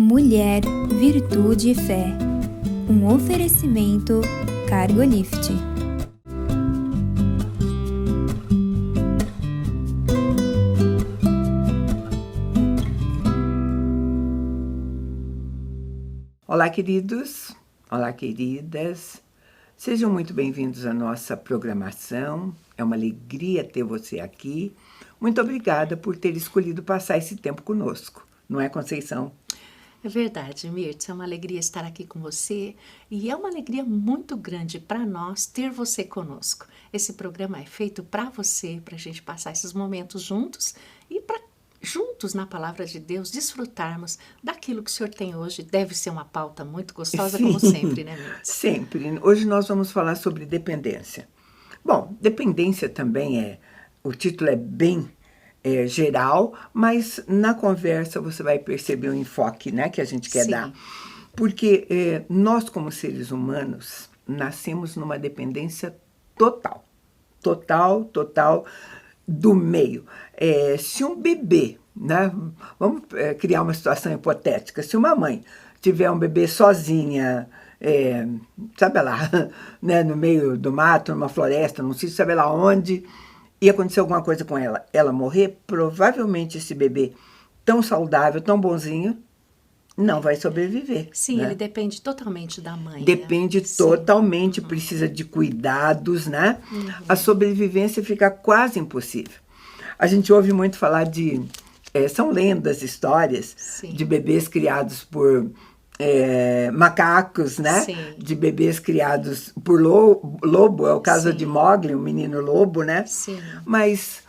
Mulher, Virtude e Fé. Um oferecimento Cargolift. Olá, queridos. Olá, queridas. Sejam muito bem-vindos à nossa programação. É uma alegria ter você aqui. Muito obrigada por ter escolhido passar esse tempo conosco. Não é, Conceição? É verdade, Mirtz, é uma alegria estar aqui com você e é uma alegria muito grande para nós ter você conosco. Esse programa é feito para você, para a gente passar esses momentos juntos e para juntos na Palavra de Deus desfrutarmos daquilo que o Senhor tem hoje. Deve ser uma pauta muito gostosa, Sim, como sempre, né, Mirtz? Sempre. Hoje nós vamos falar sobre dependência. Bom, dependência também o título é bem geral, mas na conversa você vai perceber o enfoque, né, que a gente quer dar. Porque nós, como seres humanos, nascemos numa dependência total. Total do meio. Se um bebê, né, vamos criar uma situação hipotética, se uma mãe tiver um bebê sozinha, sabe lá, né, no meio do mato, numa floresta, não sei, sabe lá onde, e acontecer alguma coisa com ela, ela morrer, provavelmente esse bebê tão saudável, tão bonzinho, não vai sobreviver. Sim, né? ele depende totalmente da mãe. Depende totalmente, precisa de cuidados, né? A sobrevivência fica quase impossível. A gente ouve muito falar são lendas, histórias de bebês criados por macacos, né? Sim. De bebês criados por lobo, é o caso de Mowgli, um menino lobo, né? Sim. Mas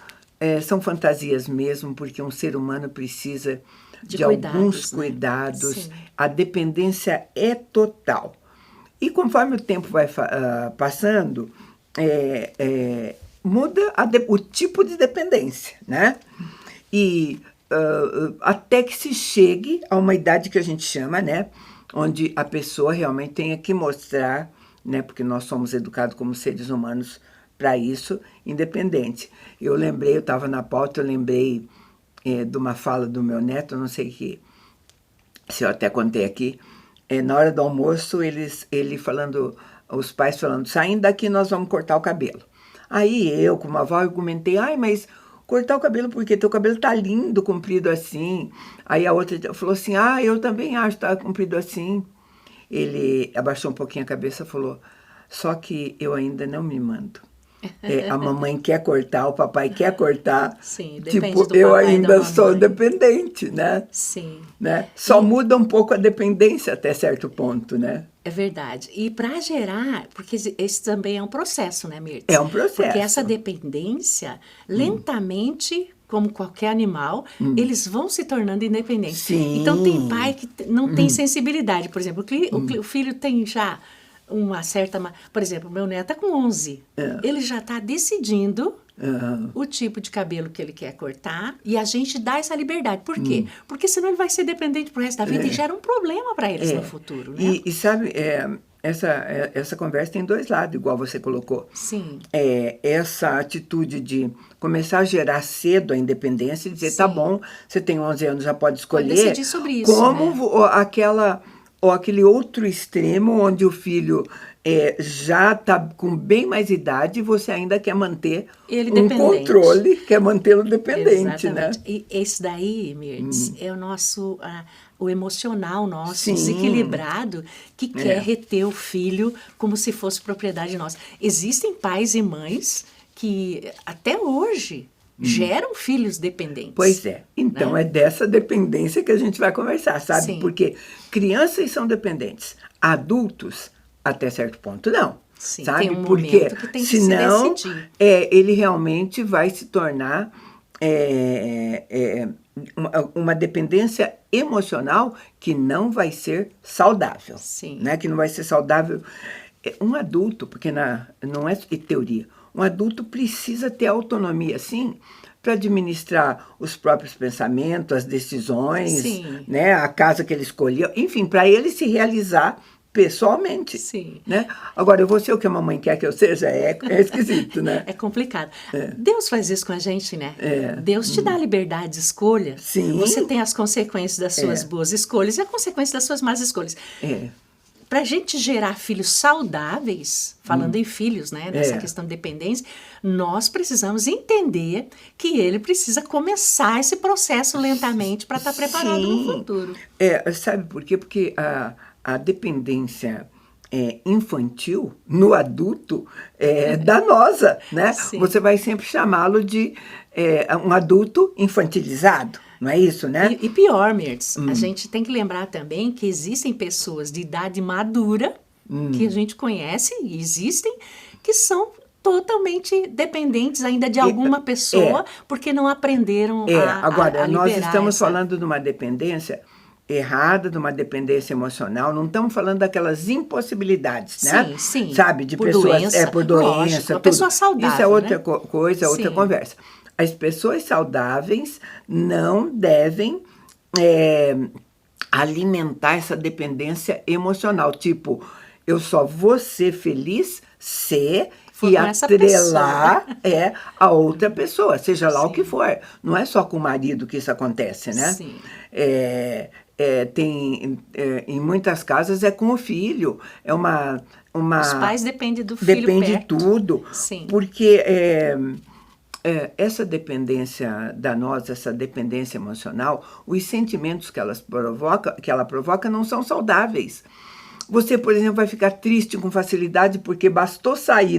são fantasias mesmo, porque um ser humano precisa de cuidados, alguns né? cuidados. Sim. A dependência é total. E conforme o tempo vai passando, muda o tipo de dependência, né? E até que se chegue a uma idade que a gente chama, né, onde a pessoa realmente tenha que mostrar, né, porque nós somos educados como seres humanos para isso, independente. Eu estava na pauta, eu lembrei de uma fala do meu neto, não sei se eu até contei aqui, na hora do almoço, os pais falando, saindo daqui nós vamos cortar o cabelo. Aí eu, como avó, argumentei, mas cortar o cabelo porque teu cabelo tá lindo, comprido assim. Aí a outra falou assim, eu também acho que tá comprido assim. Ele abaixou um pouquinho a cabeça e falou, só que eu ainda não me mando. A mamãe quer cortar, o papai quer cortar. Sim, depende tipo, do eu papai e ainda da sou mamãe. dependente, né? Sim. Né? Só muda um pouco a dependência até certo ponto, né? É verdade. E para gerar, porque esse também é um processo, né, Mirtz? É um processo. Porque essa dependência, lentamente, como qualquer animal, eles vão se tornando independentes. Sim. Então, tem pai que não tem sensibilidade. Por exemplo, o filho tem já uma certa... Por exemplo, meu neto está com 11. Ele já está decidindo o tipo de cabelo que ele quer cortar e a gente dá essa liberdade. Por quê? Porque senão ele vai ser dependente pro resto da vida e gera um problema para eles no futuro, né? E sabe, essa conversa tem dois lados, igual você colocou. Sim. Essa atitude de começar a gerar cedo a independência e dizer, tá bom, você tem 11 anos, já pode escolher. Pode decidir sobre isso, como aquele outro extremo onde o filho já está com bem mais idade e você ainda quer manter ele um dependente. Controle, quer mantê-lo dependente. Exatamente. Né? E esse daí, Mirtz, é o nosso... o emocional nosso, Sim. desequilibrado, que quer reter o filho como se fosse propriedade nossa. Existem pais e mães que, até hoje, geram filhos dependentes. Pois é. Então, né? é dessa dependência que a gente vai conversar, sabe? Sim. Porque crianças são dependentes. Adultos, até certo ponto, não. Sim, sabe? tem um Porque momento que tem que senão, se decidir. Ele realmente vai se tornar uma dependência emocional que não vai ser saudável. Sim. Né? Que não vai ser saudável. Um adulto, porque não é teoria, um adulto precisa ter autonomia, sim, para administrar os próprios pensamentos, as decisões, Sim. né? A casa que ele escolheu, enfim, para ele se realizar pessoalmente. Sim. Né? Agora, eu vou ser o que a mamãe quer que eu seja, é esquisito, né? É complicado. Deus faz isso com a gente, né? É. Deus te dá liberdade de escolha. Sim. Você tem as consequências das suas boas escolhas e a consequência das suas más escolhas. Para a gente gerar filhos saudáveis, falando em filhos, né, nessa questão de dependência, nós precisamos entender que ele precisa começar esse processo lentamente para estar preparado no futuro. Sabe por quê? Porque a dependência infantil no adulto é danosa, né? Sim. Você vai sempre chamá-lo de um adulto infantilizado. Não é isso, né? E pior, Mirtz, a gente tem que lembrar também que existem pessoas de idade madura, que a gente conhece e existem, que são totalmente dependentes ainda de alguma pessoa, porque não aprenderam a Agora, nós liberar estamos falando de uma dependência errada, de uma dependência emocional, não estamos falando daquelas impossibilidades, né? Sim. Sabe, de Por pessoas, doença, por doença, lógico, uma tudo. pessoa saudável, Isso é outra né? coisa, outra Sim. conversa. As pessoas saudáveis não devem alimentar essa dependência emocional. Tipo, eu só vou ser feliz se e atrelar a outra pessoa, seja lá o que for. Não é só com o marido que isso acontece, né? Sim. Em muitas casas é com o filho. Os pais dependem do filho depende perto. tudo. Sim. Porque essa dependência danosa, essa dependência emocional, os sentimentos que ela provoca não são saudáveis. Você, por exemplo, vai ficar triste com facilidade porque bastou sair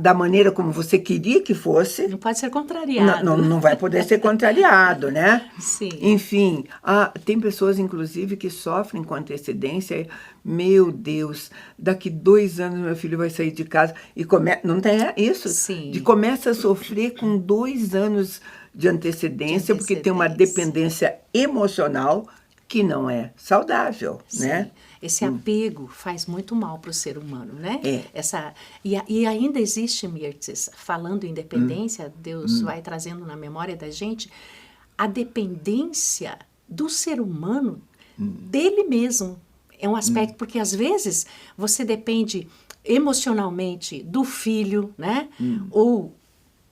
da maneira como você queria que fosse. Não pode ser contrariado. Não vai poder ser contrariado, né? Sim. Enfim, tem pessoas, inclusive, que sofrem com antecedência. Meu Deus, daqui 2 anos meu filho vai sair de casa. E não tem isso? Sim. Começa a sofrer com 2 anos de antecedência, porque tem uma dependência emocional que não é saudável, Sim. né? Esse apego faz muito mal para o ser humano, né? E ainda existe, Mirtz, falando em dependência, Deus vai trazendo na memória da gente a dependência do ser humano dele mesmo. É um aspecto, porque às vezes você depende emocionalmente do filho, né? Ou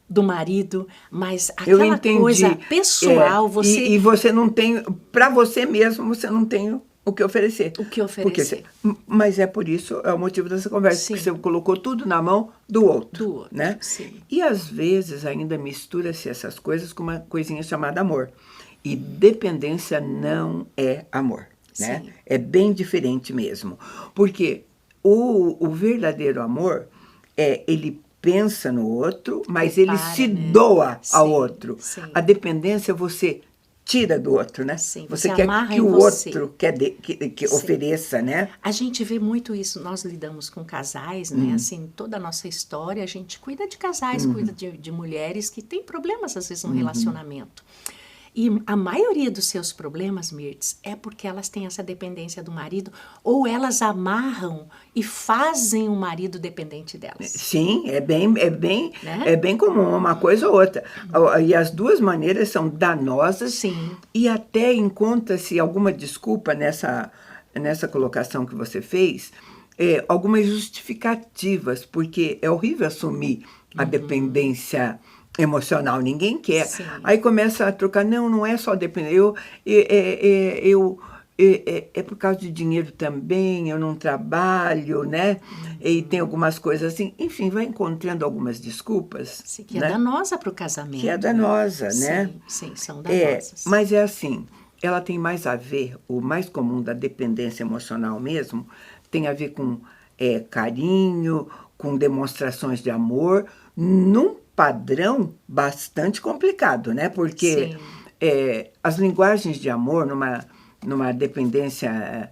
do marido, mas aquela coisa pessoal, você... E você não tem, para você mesmo, você não tem o que oferecer. O que oferecer. Mas é por isso, é o motivo dessa conversa, Sim. que você colocou tudo na mão do outro. Né? Sim. E às vezes ainda mistura-se essas coisas com uma coisinha chamada amor. E dependência não é amor. Né? É bem diferente mesmo. Porque o verdadeiro amor, ele pensa no outro, mas ele se doa ao outro. Sim. A dependência você tira do outro, né? Sim, você quer que o outro que ofereça, né? A gente vê muito isso, nós lidamos com casais, né? Assim, toda a nossa história, a gente cuida de casais, cuida de mulheres que têm problemas, às vezes, no relacionamento. E a maioria dos seus problemas, Mirtz, é porque elas têm essa dependência do marido, ou elas amarram e fazem o marido dependente delas. Sim, é bem comum, uma coisa ou outra. E as duas maneiras são danosas. Sim. E até encontra-se alguma desculpa nessa colocação que você fez, algumas justificativas, porque é horrível assumir a dependência emocional, ninguém quer. Sim. Aí começa a trocar, não é só depender, é por causa de dinheiro também, eu não trabalho, né? E tem algumas coisas assim, enfim, vai encontrando algumas desculpas. Sim, que né? é danosa para o casamento. Que é danosa, né? Sim, são danosas. Mas é assim, ela tem mais a ver, o mais comum da dependência emocional mesmo, tem a ver com carinho, com demonstrações de amor, num padrão bastante complicado, né? Porque as linguagens de amor, numa dependência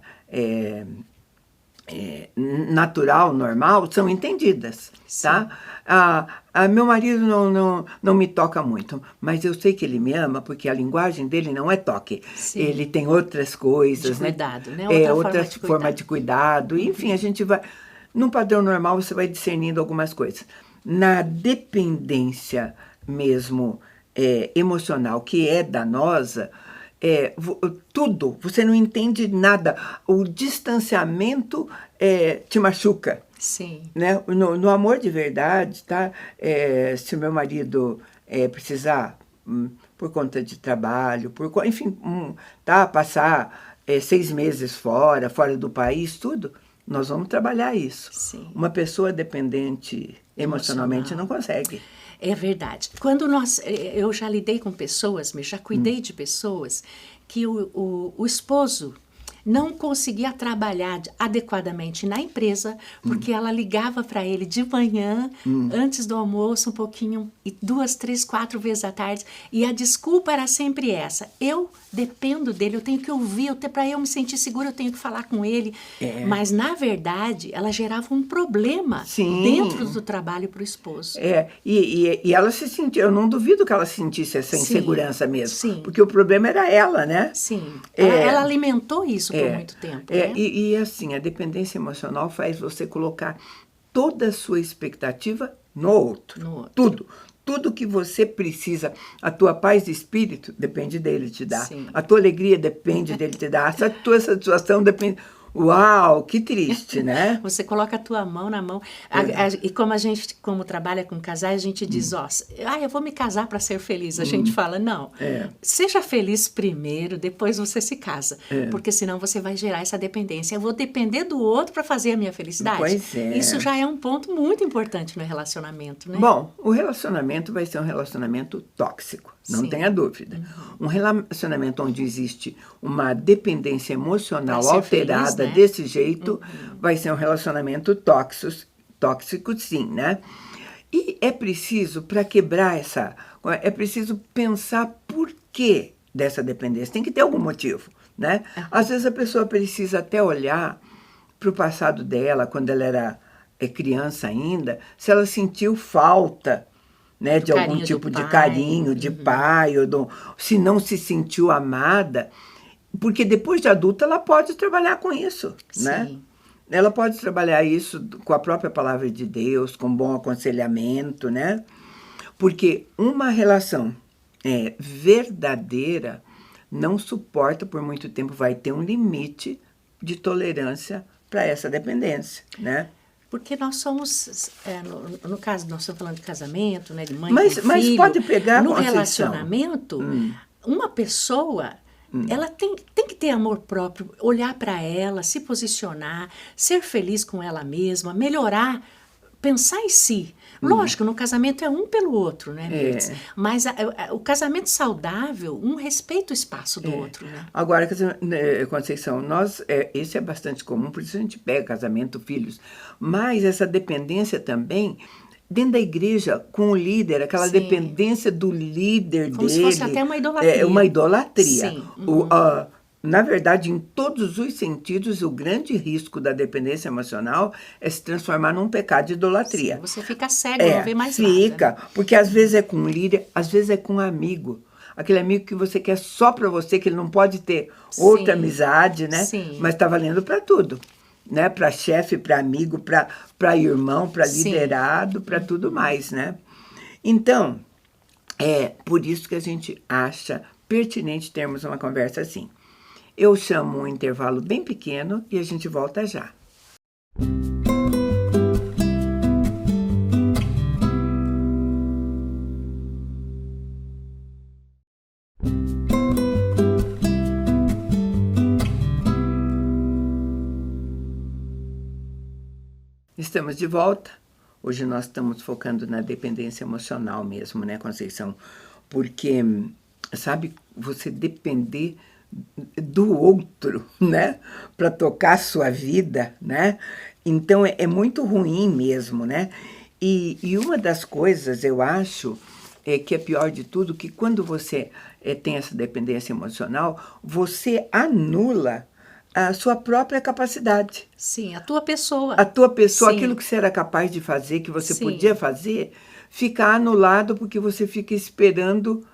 natural, normal, são entendidas, tá? Meu marido não me toca muito, mas eu sei que ele me ama porque a linguagem dele não é toque. Sim. Ele tem outras coisas, de cuidado, né? Outra forma de cuidado. Enfim, a gente vai... Num padrão normal, você vai discernindo algumas coisas. Na dependência mesmo emocional, que é danosa, tudo, você não entende nada. O distanciamento te machuca. Sim. Né? No amor de verdade, tá? Se o meu marido precisar, por conta de trabalho, enfim, tá? Passar 6 meses fora do país, tudo, nós vamos trabalhar isso. Sim. Uma pessoa dependente emocionalmente não consegue. É verdade. Eu já lidei com pessoas, já cuidei de pessoas que o esposo não conseguia trabalhar adequadamente na empresa, porque ela ligava para ele de manhã, antes do almoço, um pouquinho, e 2, 3, 4 vezes à tarde, e a desculpa era sempre essa: eu dependo dele, eu tenho que ouvir, para eu me sentir segura, eu tenho que falar com ele. Mas, na verdade, ela gerava um problema dentro do trabalho para o esposo. E ela se sentia, eu não duvido que ela sentisse essa insegurança mesmo, sim. Porque o problema era ela, né? Sim, ela alimentou isso por muito tempo. Né? E assim, a dependência emocional faz você colocar toda a sua expectativa no outro. Tudo que você precisa. A tua paz de espírito depende dele te dar. Sim. A tua alegria depende dele te dar. A tua satisfação depende... Uau, que triste, né? Você coloca a tua mão na mão. E como a gente, como trabalha com casais, a gente diz, eu vou me casar para ser feliz. A gente fala, não, seja feliz primeiro, depois você se casa. Porque senão você vai gerar essa dependência. Eu vou depender do outro para fazer a minha felicidade. Pois é. Isso já é um ponto muito importante no relacionamento, né? Bom, o relacionamento vai ser um relacionamento tóxico. Não tenha dúvida. Um relacionamento onde existe uma dependência emocional alterada feliz, né? Desse jeito, vai ser um relacionamento tóxico, sim, né? E é preciso, para quebrar é preciso pensar por que dessa dependência. Tem que ter algum motivo, né? Às vezes a pessoa precisa até olhar para o passado dela, quando ela era criança ainda, se ela sentiu falta, né, de algum tipo de carinho, de pai, se não se sentiu amada, porque depois de adulta ela pode trabalhar com isso, né? Ela pode trabalhar isso com a própria palavra de Deus, com bom aconselhamento, né? Porque uma relação verdadeira não suporta por muito tempo, vai ter um limite de tolerância para essa dependência, né? Porque nós somos, no caso, nós estamos falando de casamento, né, de mãe mas, com filho. Mas pode pegar no relacionamento, uma pessoa, ela tem que ter amor próprio, olhar para ela, se posicionar, ser feliz com ela mesma, melhorar, pensar em si. Lógico, no casamento é um pelo outro, né, Mirtz? Mas o casamento saudável, um respeita o espaço do outro, né? Agora, Conceição, esse é bastante comum, por isso a gente pega casamento, filhos. Mas essa dependência também, dentro da igreja, com o líder, aquela dependência do líder como dele. Se fosse até uma idolatria. É uma idolatria. Sim. Na verdade, em todos os sentidos, o grande risco da dependência emocional é se transformar num pecado de idolatria. Sim, você fica cego, não vê mais nada. Fica, porque às vezes é com um líder, às vezes é com um amigo. Aquele amigo que você quer só para você, que ele não pode ter outra amizade, né? Sim. Mas está valendo para tudo, né? Para chefe, para amigo, para irmão, para liderado, para tudo mais, né? Então, é por isso que a gente acha pertinente termos uma conversa assim. Eu chamo um intervalo bem pequeno e a gente volta já. Estamos de volta. Hoje nós estamos focando na dependência emocional mesmo, né, Conceição? Porque, sabe, você depender do outro, né, para tocar a sua vida, né? Então é muito ruim mesmo, né? E uma das coisas, eu acho, que é pior de tudo, que quando você tem essa dependência emocional, você anula a sua própria capacidade. Sim, a tua pessoa. A tua pessoa, Sim. Aquilo que você era capaz de fazer, que você Sim. podia fazer, fica anulado porque você fica esperando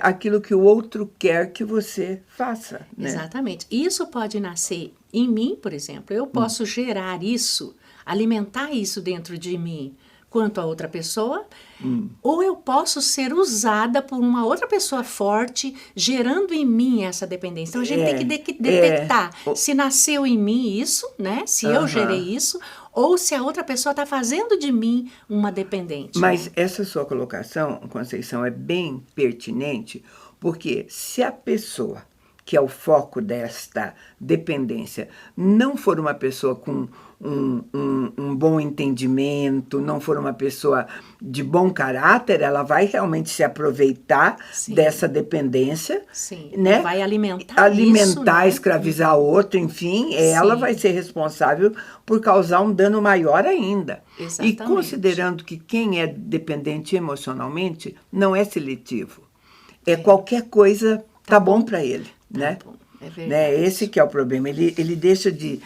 aquilo que o outro quer que você faça. Né? Exatamente. Isso pode nascer em mim, por exemplo. Eu posso gerar isso, alimentar isso dentro de mim quanto a outra pessoa, ou eu posso ser usada por uma outra pessoa forte, gerando em mim essa dependência. Então, a gente tem que detectar se nasceu em mim isso, né? Se eu gerei isso, ou se a outra pessoa está fazendo de mim uma dependente. Mas essa sua colocação, Conceição, é bem pertinente, porque se a pessoa, que é o foco desta dependência, não for uma pessoa com um bom entendimento, não for uma pessoa de bom caráter, ela vai realmente se aproveitar dessa dependência, né? Vai alimentar isso, né? Escravizar outro, enfim, ela vai ser responsável por causar um dano maior ainda. Exatamente. E considerando que quem é dependente emocionalmente não é seletivo, qualquer coisa tá bom para ele, né? Bom. É verdade. Esse que é o problema. Ele deixa de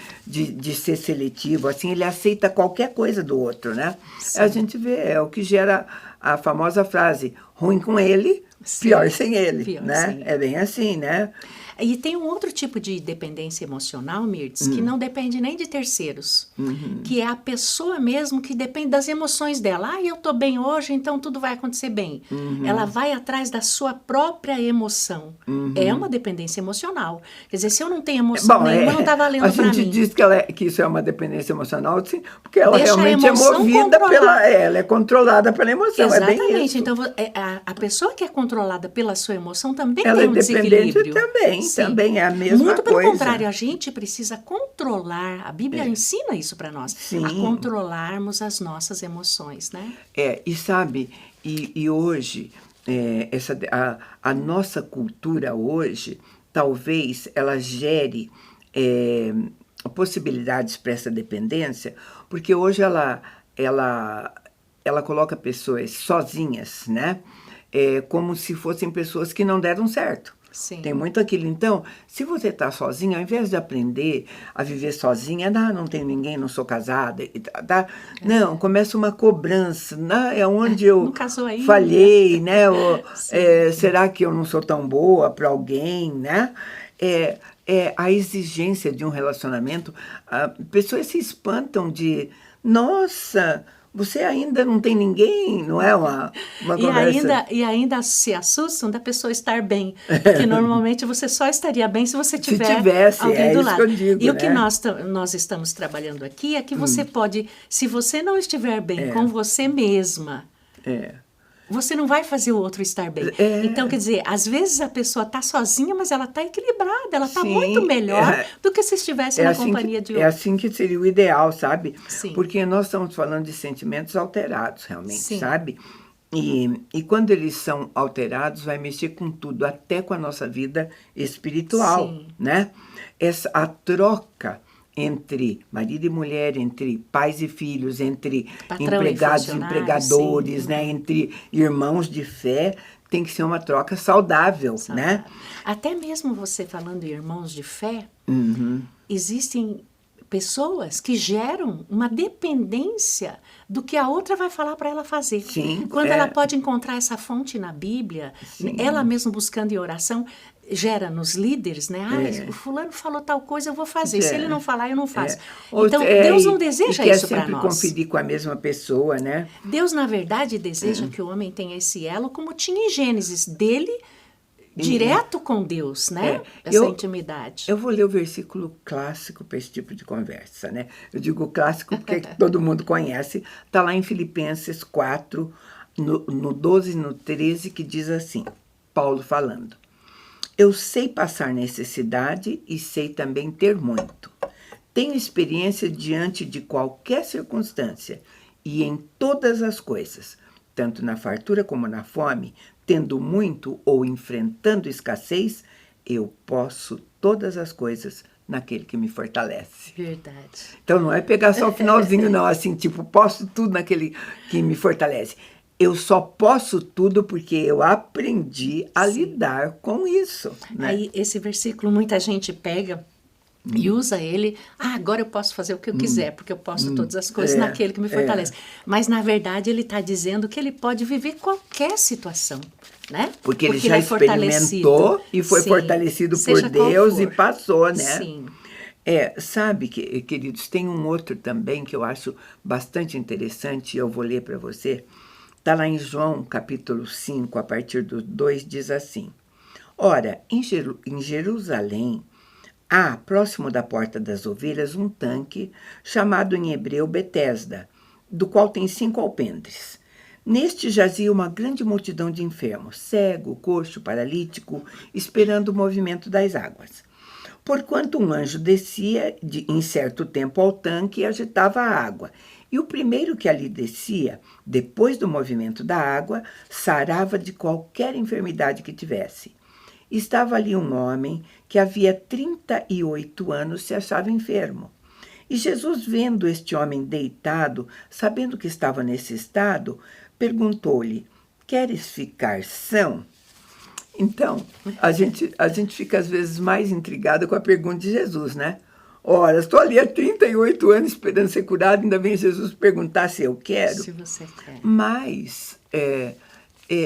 ser seletivo, assim, ele aceita qualquer coisa do outro, né? A gente vê, é o que gera a famosa frase, ruim com ele, pior sem ele, né? Sem ele. É bem assim, né? E tem um outro tipo de dependência emocional, Mirtz, que não depende nem de terceiros, que é a pessoa mesmo que depende das emoções dela. Eu tô bem hoje, então tudo vai acontecer bem. Ela vai atrás da sua própria emoção. É uma dependência emocional. Quer dizer, se eu não tenho emoção nenhuma, não tá valendo para mim. A gente diz que isso é uma dependência emocional, sim, porque ela realmente é movida ela é controlada pela emoção. Exatamente. É bem isso. Então, a pessoa que é controlada pela sua emoção também ela tem um desequilíbrio. Também é a mesma coisa. Muito pelo contrário, a gente precisa controlar, a Bíblia ensina isso para nós, a controlarmos as nossas emoções, né? E sabe, e hoje, a nossa cultura hoje, talvez ela gere possibilidades para essa dependência, porque hoje ela coloca pessoas sozinhas, né? Como se fossem pessoas que não deram certo. Sim. Tem muito aquilo. Então, se você está sozinha, ao invés de aprender a viver sozinha, não tenho ninguém, não sou casada, não, começa uma cobrança, é onde eu falhei, né? Será que eu não sou tão boa para alguém, né? A exigência de um relacionamento, pessoas se espantam de, nossa, você ainda não tem ninguém, não é uma conversa... E ainda se assustam da pessoa estar bem, porque normalmente você só estaria bem se você tivesse alguém do lado. Que eu digo, e o que nós estamos trabalhando aqui é que você pode, se você não estiver bem com você mesma, você não vai fazer o outro estar bem. Então, quer dizer, às vezes a pessoa está sozinha, mas ela está equilibrada, ela está muito melhor do que se estivesse na companhia de outro. É assim que seria o ideal, sabe? Sim. Porque nós estamos falando de sentimentos alterados, realmente, sabe? E quando eles são alterados, vai mexer com tudo, até com a nossa vida espiritual, né? A troca entre marido e mulher, entre pais e filhos, entre empregados e empregadores, né? Entre irmãos de fé, tem que ser uma troca saudável, né? Até mesmo você falando em irmãos de fé, existem pessoas que geram uma dependência do que a outra vai falar para ela fazer. Quando ela pode encontrar essa fonte na Bíblia, ela mesma buscando em oração, gera nos líderes, né? O fulano falou tal coisa, eu vou fazer. Se ele não falar, eu não faço. Então, Deus não deseja isso para nós. sempre conferir com a mesma pessoa, né? Deus, na verdade, deseja que o homem tenha esse elo, como tinha em Gênesis, dele direto com Deus, né? Essa intimidade. Eu vou ler o versículo clássico para esse tipo de conversa, né? Eu digo clássico porque todo mundo conhece. Está lá em Filipenses 4, no 12 e no 13, que diz assim, Paulo falando. Eu sei passar necessidade e sei também ter muito. Tenho experiência diante de qualquer circunstância e em todas as coisas, tanto na fartura como na fome, tendo muito ou enfrentando escassez, eu posso todas as coisas naquele que me fortalece. Verdade. Então não é pegar só o finalzinho, não, assim, tipo, posso tudo naquele que me fortalece. Eu só posso tudo porque eu aprendi a lidar com isso. Né? Aí, esse versículo, muita gente pega e usa ele. Agora eu posso fazer o que eu quiser, porque eu posso todas as coisas naquele que me fortalece. Mas, na verdade, ele está dizendo que ele pode viver qualquer situação, né? Porque ele já experimentou e foi fortalecido por Deus e passou, né? Sim. Sabe, queridos, tem um outro também que eu acho bastante interessante, e eu vou ler para você. Está lá em João, capítulo 5, a partir do 2, diz assim: Ora, em Jerusalém, há, próximo da Porta das Ovelhas, um tanque, chamado em hebreu Betesda, do qual tem 5 alpendres. Neste jazia uma grande multidão de enfermos, cego, coxo, paralítico, esperando o movimento das águas. Porquanto um anjo descia em certo tempo ao tanque e agitava a água, e o primeiro que ali descia, depois do movimento da água, sarava de qualquer enfermidade que tivesse. Estava ali um homem que havia 38 anos se achava enfermo. E Jesus, vendo este homem deitado, sabendo que estava nesse estado, perguntou-lhe: Queres ficar são? Então, a gente fica às vezes mais intrigada com a pergunta de Jesus, né? Ora, estou ali há 38 anos esperando ser curado, ainda vem Jesus perguntar se eu quero. Se você quer. Mas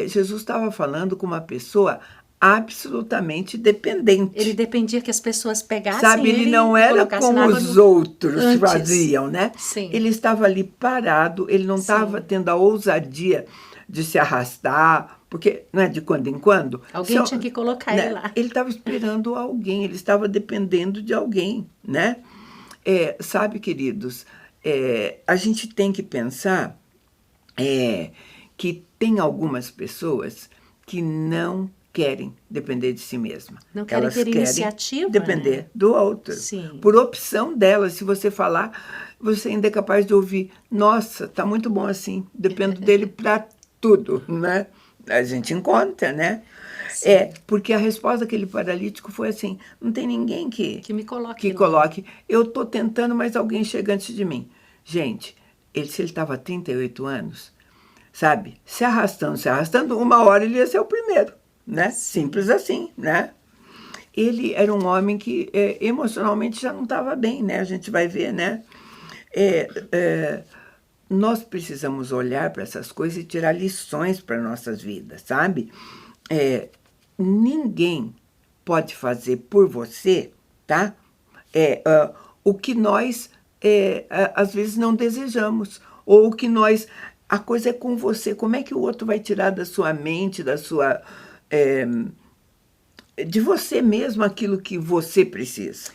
Jesus estava falando com uma pessoa absolutamente dependente. Ele dependia que as pessoas pegassem. Sabe, ele não era como os outros faziam, né? Sim. Ele estava ali parado, ele não estava tendo a ousadia de se arrastar, porque não é de quando em quando. Alguém tinha que colocar ele lá. Ele estava esperando alguém, ele estava dependendo de alguém, né? Sabe, queridos, a gente tem que pensar que tem algumas pessoas que não querem depender de si mesma. Não querem ter iniciativa, depender, né, do outro. Sim. Por opção delas. Se você falar, você ainda é capaz de ouvir: nossa, tá muito bom assim, dependo dele para tudo, né? A gente encontra, né? Sim. Porque a resposta daquele paralítico foi assim: não tem ninguém que me coloque. Eu estou tentando, mas alguém chega antes de mim. Gente, se ele estava há 38 anos, sabe? Se arrastando, uma hora ele ia ser o primeiro. Né? Simples assim, né? Ele era um homem que emocionalmente já não estava bem, né? A gente vai ver, né? Nós precisamos olhar para essas coisas e tirar lições para nossas vidas, sabe? Ninguém pode fazer por você, tá? O que nós às vezes não desejamos, ou o que nós... A coisa é com você. Como é que o outro vai tirar da sua mente, da sua... de você mesmo aquilo que você precisa.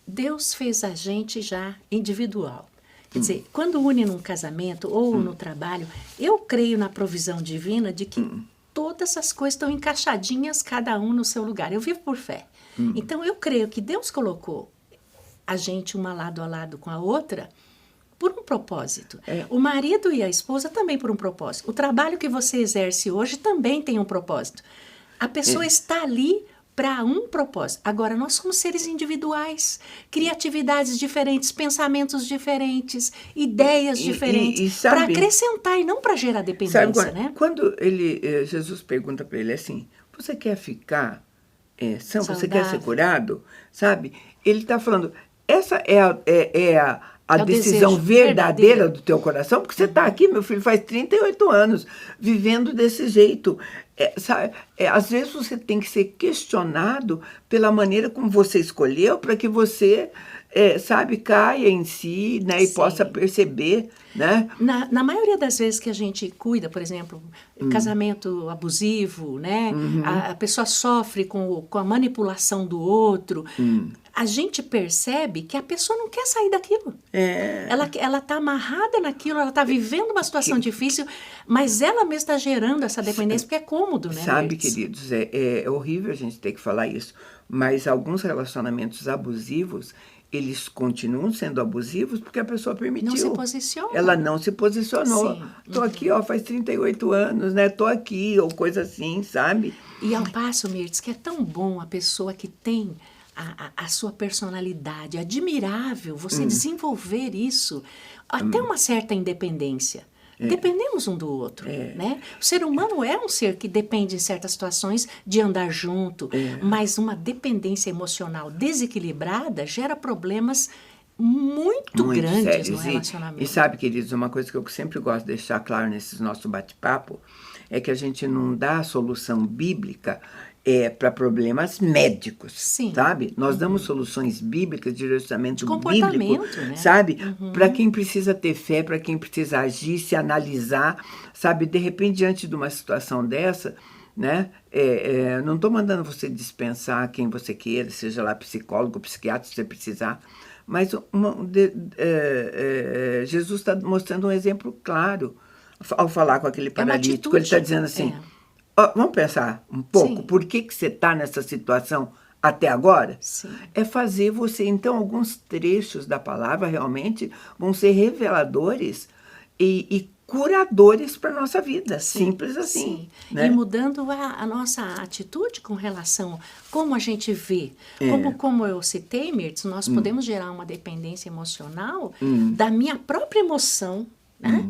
Deus fez a gente já individual. Quer dizer, quando une num casamento ou no trabalho, eu creio na provisão divina de que todas as coisas estão encaixadinhas, cada um no seu lugar. Eu vivo por fé. Então, eu creio que Deus colocou a gente uma lado a lado com a outra por um propósito. O marido e a esposa também por um propósito. O trabalho que você exerce hoje também tem um propósito. A pessoa está ali para um propósito. Agora, nós somos seres individuais, criatividades diferentes, pensamentos diferentes, ideias diferentes, para acrescentar e não para gerar dependência, né? Quando Jesus pergunta para ele assim: você quer ficar são? Você quer ser curado? Sabe? Ele está falando, essa é a decisão verdadeira do teu coração, porque você está aqui, meu filho, faz 38 anos, vivendo desse jeito. Às vezes você tem que ser questionado pela maneira como você escolheu, para que você, caia em si, né, e possa perceber, né? Na maioria das vezes que a gente cuida, por exemplo, casamento abusivo, né? A pessoa sofre com a manipulação do outro. A gente percebe que a pessoa não quer sair daquilo. Ela está amarrada naquilo, ela está vivendo uma situação difícil, mas ela mesma está gerando essa dependência, porque é cômodo, né? Sabe, queridos, é horrível a gente ter que falar isso, mas alguns relacionamentos abusivos, eles continuam sendo abusivos porque a pessoa permitiu. Não se posiciona. Ela não se posicionou. Estou aqui, faz 38 anos, né? Estou aqui, ou coisa assim, sabe? E ao passo, Mirtz, que é tão bom a pessoa que tem a sua personalidade, é admirável você desenvolver isso, até uma certa independência. Dependemos um do outro, né? O ser humano é um ser que depende em certas situações de andar junto, mas uma dependência emocional desequilibrada gera problemas muito grandes sérios no relacionamento. E sabe, queridos, uma coisa que eu sempre gosto de deixar claro nesses nossos bate-papo é que a gente não dá a solução bíblica para problemas médicos, Sim. sabe? Nós damos soluções bíblicas, direcionamento comportamento, bíblico, né? sabe? Para quem precisa ter fé, para quem precisa agir, se analisar, sabe? De repente, diante de uma situação dessa, né? Não estou mandando você dispensar quem você queira, seja lá psicólogo, psiquiatra, se você precisar, mas Jesus está mostrando um exemplo claro ao falar com aquele paralítico. Ele está dizendo assim, vamos pensar um pouco, Sim. por que você está nessa situação até agora? Sim. É fazer você, então, alguns trechos da palavra realmente vão ser reveladores e curadores para a nossa vida, simples assim. Sim. Né? E mudando a nossa atitude com relação a como a gente vê. Como eu citei, Mirtz, nós podemos gerar uma dependência emocional da minha própria emoção, né?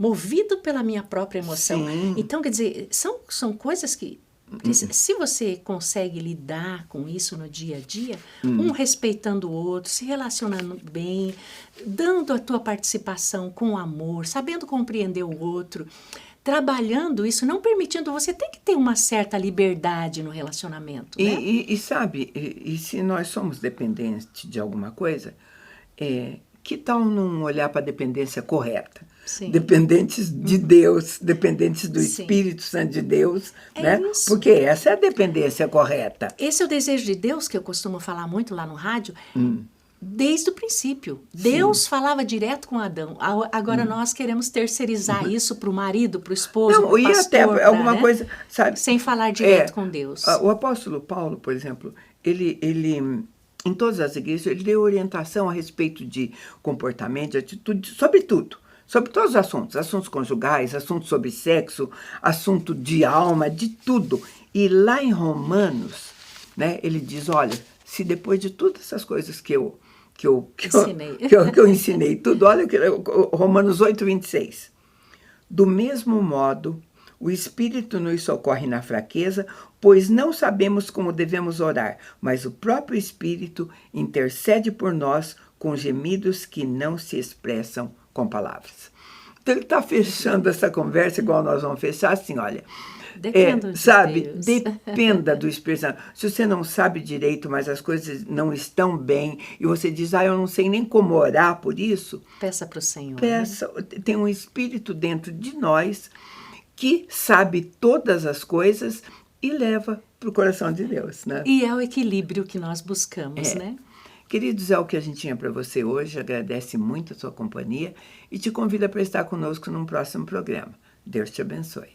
Movido pela minha própria emoção. Sim. Então, quer dizer, são coisas que se você consegue lidar com isso no dia a dia, um respeitando o outro, se relacionando bem, dando a tua participação com amor, sabendo compreender o outro, trabalhando isso, não permitindo, você tem que ter uma certa liberdade no relacionamento. Né? E sabe, se nós somos dependentes de alguma coisa, que tal não olhar para a dependência correta? Sim. Dependentes de Deus, dependentes do Sim. Espírito Santo de Deus, né? Isso. Porque essa é a dependência correta. Esse é o desejo de Deus, que eu costumo falar muito lá no rádio, desde o princípio. Deus falava direto com Adão. Agora nós queremos terceirizar isso para o marido, para o esposo, para o pastor. Até alguma coisa, sabe? Sem falar direto com Deus. O apóstolo Paulo, por exemplo, ele em todas as igrejas, ele deu orientação a respeito de comportamento, de atitude, sobre tudo. Sobre todos os assuntos conjugais, assuntos sobre sexo, assunto de alma, de tudo. E lá em Romanos, né, ele diz, olha, se depois de todas essas coisas que eu ensinei tudo, olha Romanos 8:26. Do mesmo modo, o Espírito nos socorre na fraqueza, pois não sabemos como devemos orar, mas o próprio Espírito intercede por nós com gemidos que não se expressam com palavras. Então ele está fechando essa conversa, igual nós vamos fechar, assim, olha, Dependa de sabe, Deus. dependa do Espírito Santo. Se você não sabe direito, mas as coisas não estão bem, e você diz, eu não sei nem como orar por isso, Peça para o Senhor. peça, tem um Espírito dentro de nós que sabe todas as coisas e leva para o coração de Deus, né? E é o equilíbrio que nós buscamos, né? Queridos, é o que a gente tinha para você hoje. Agradece muito a sua companhia e te convida para estar conosco num próximo programa. Deus te abençoe.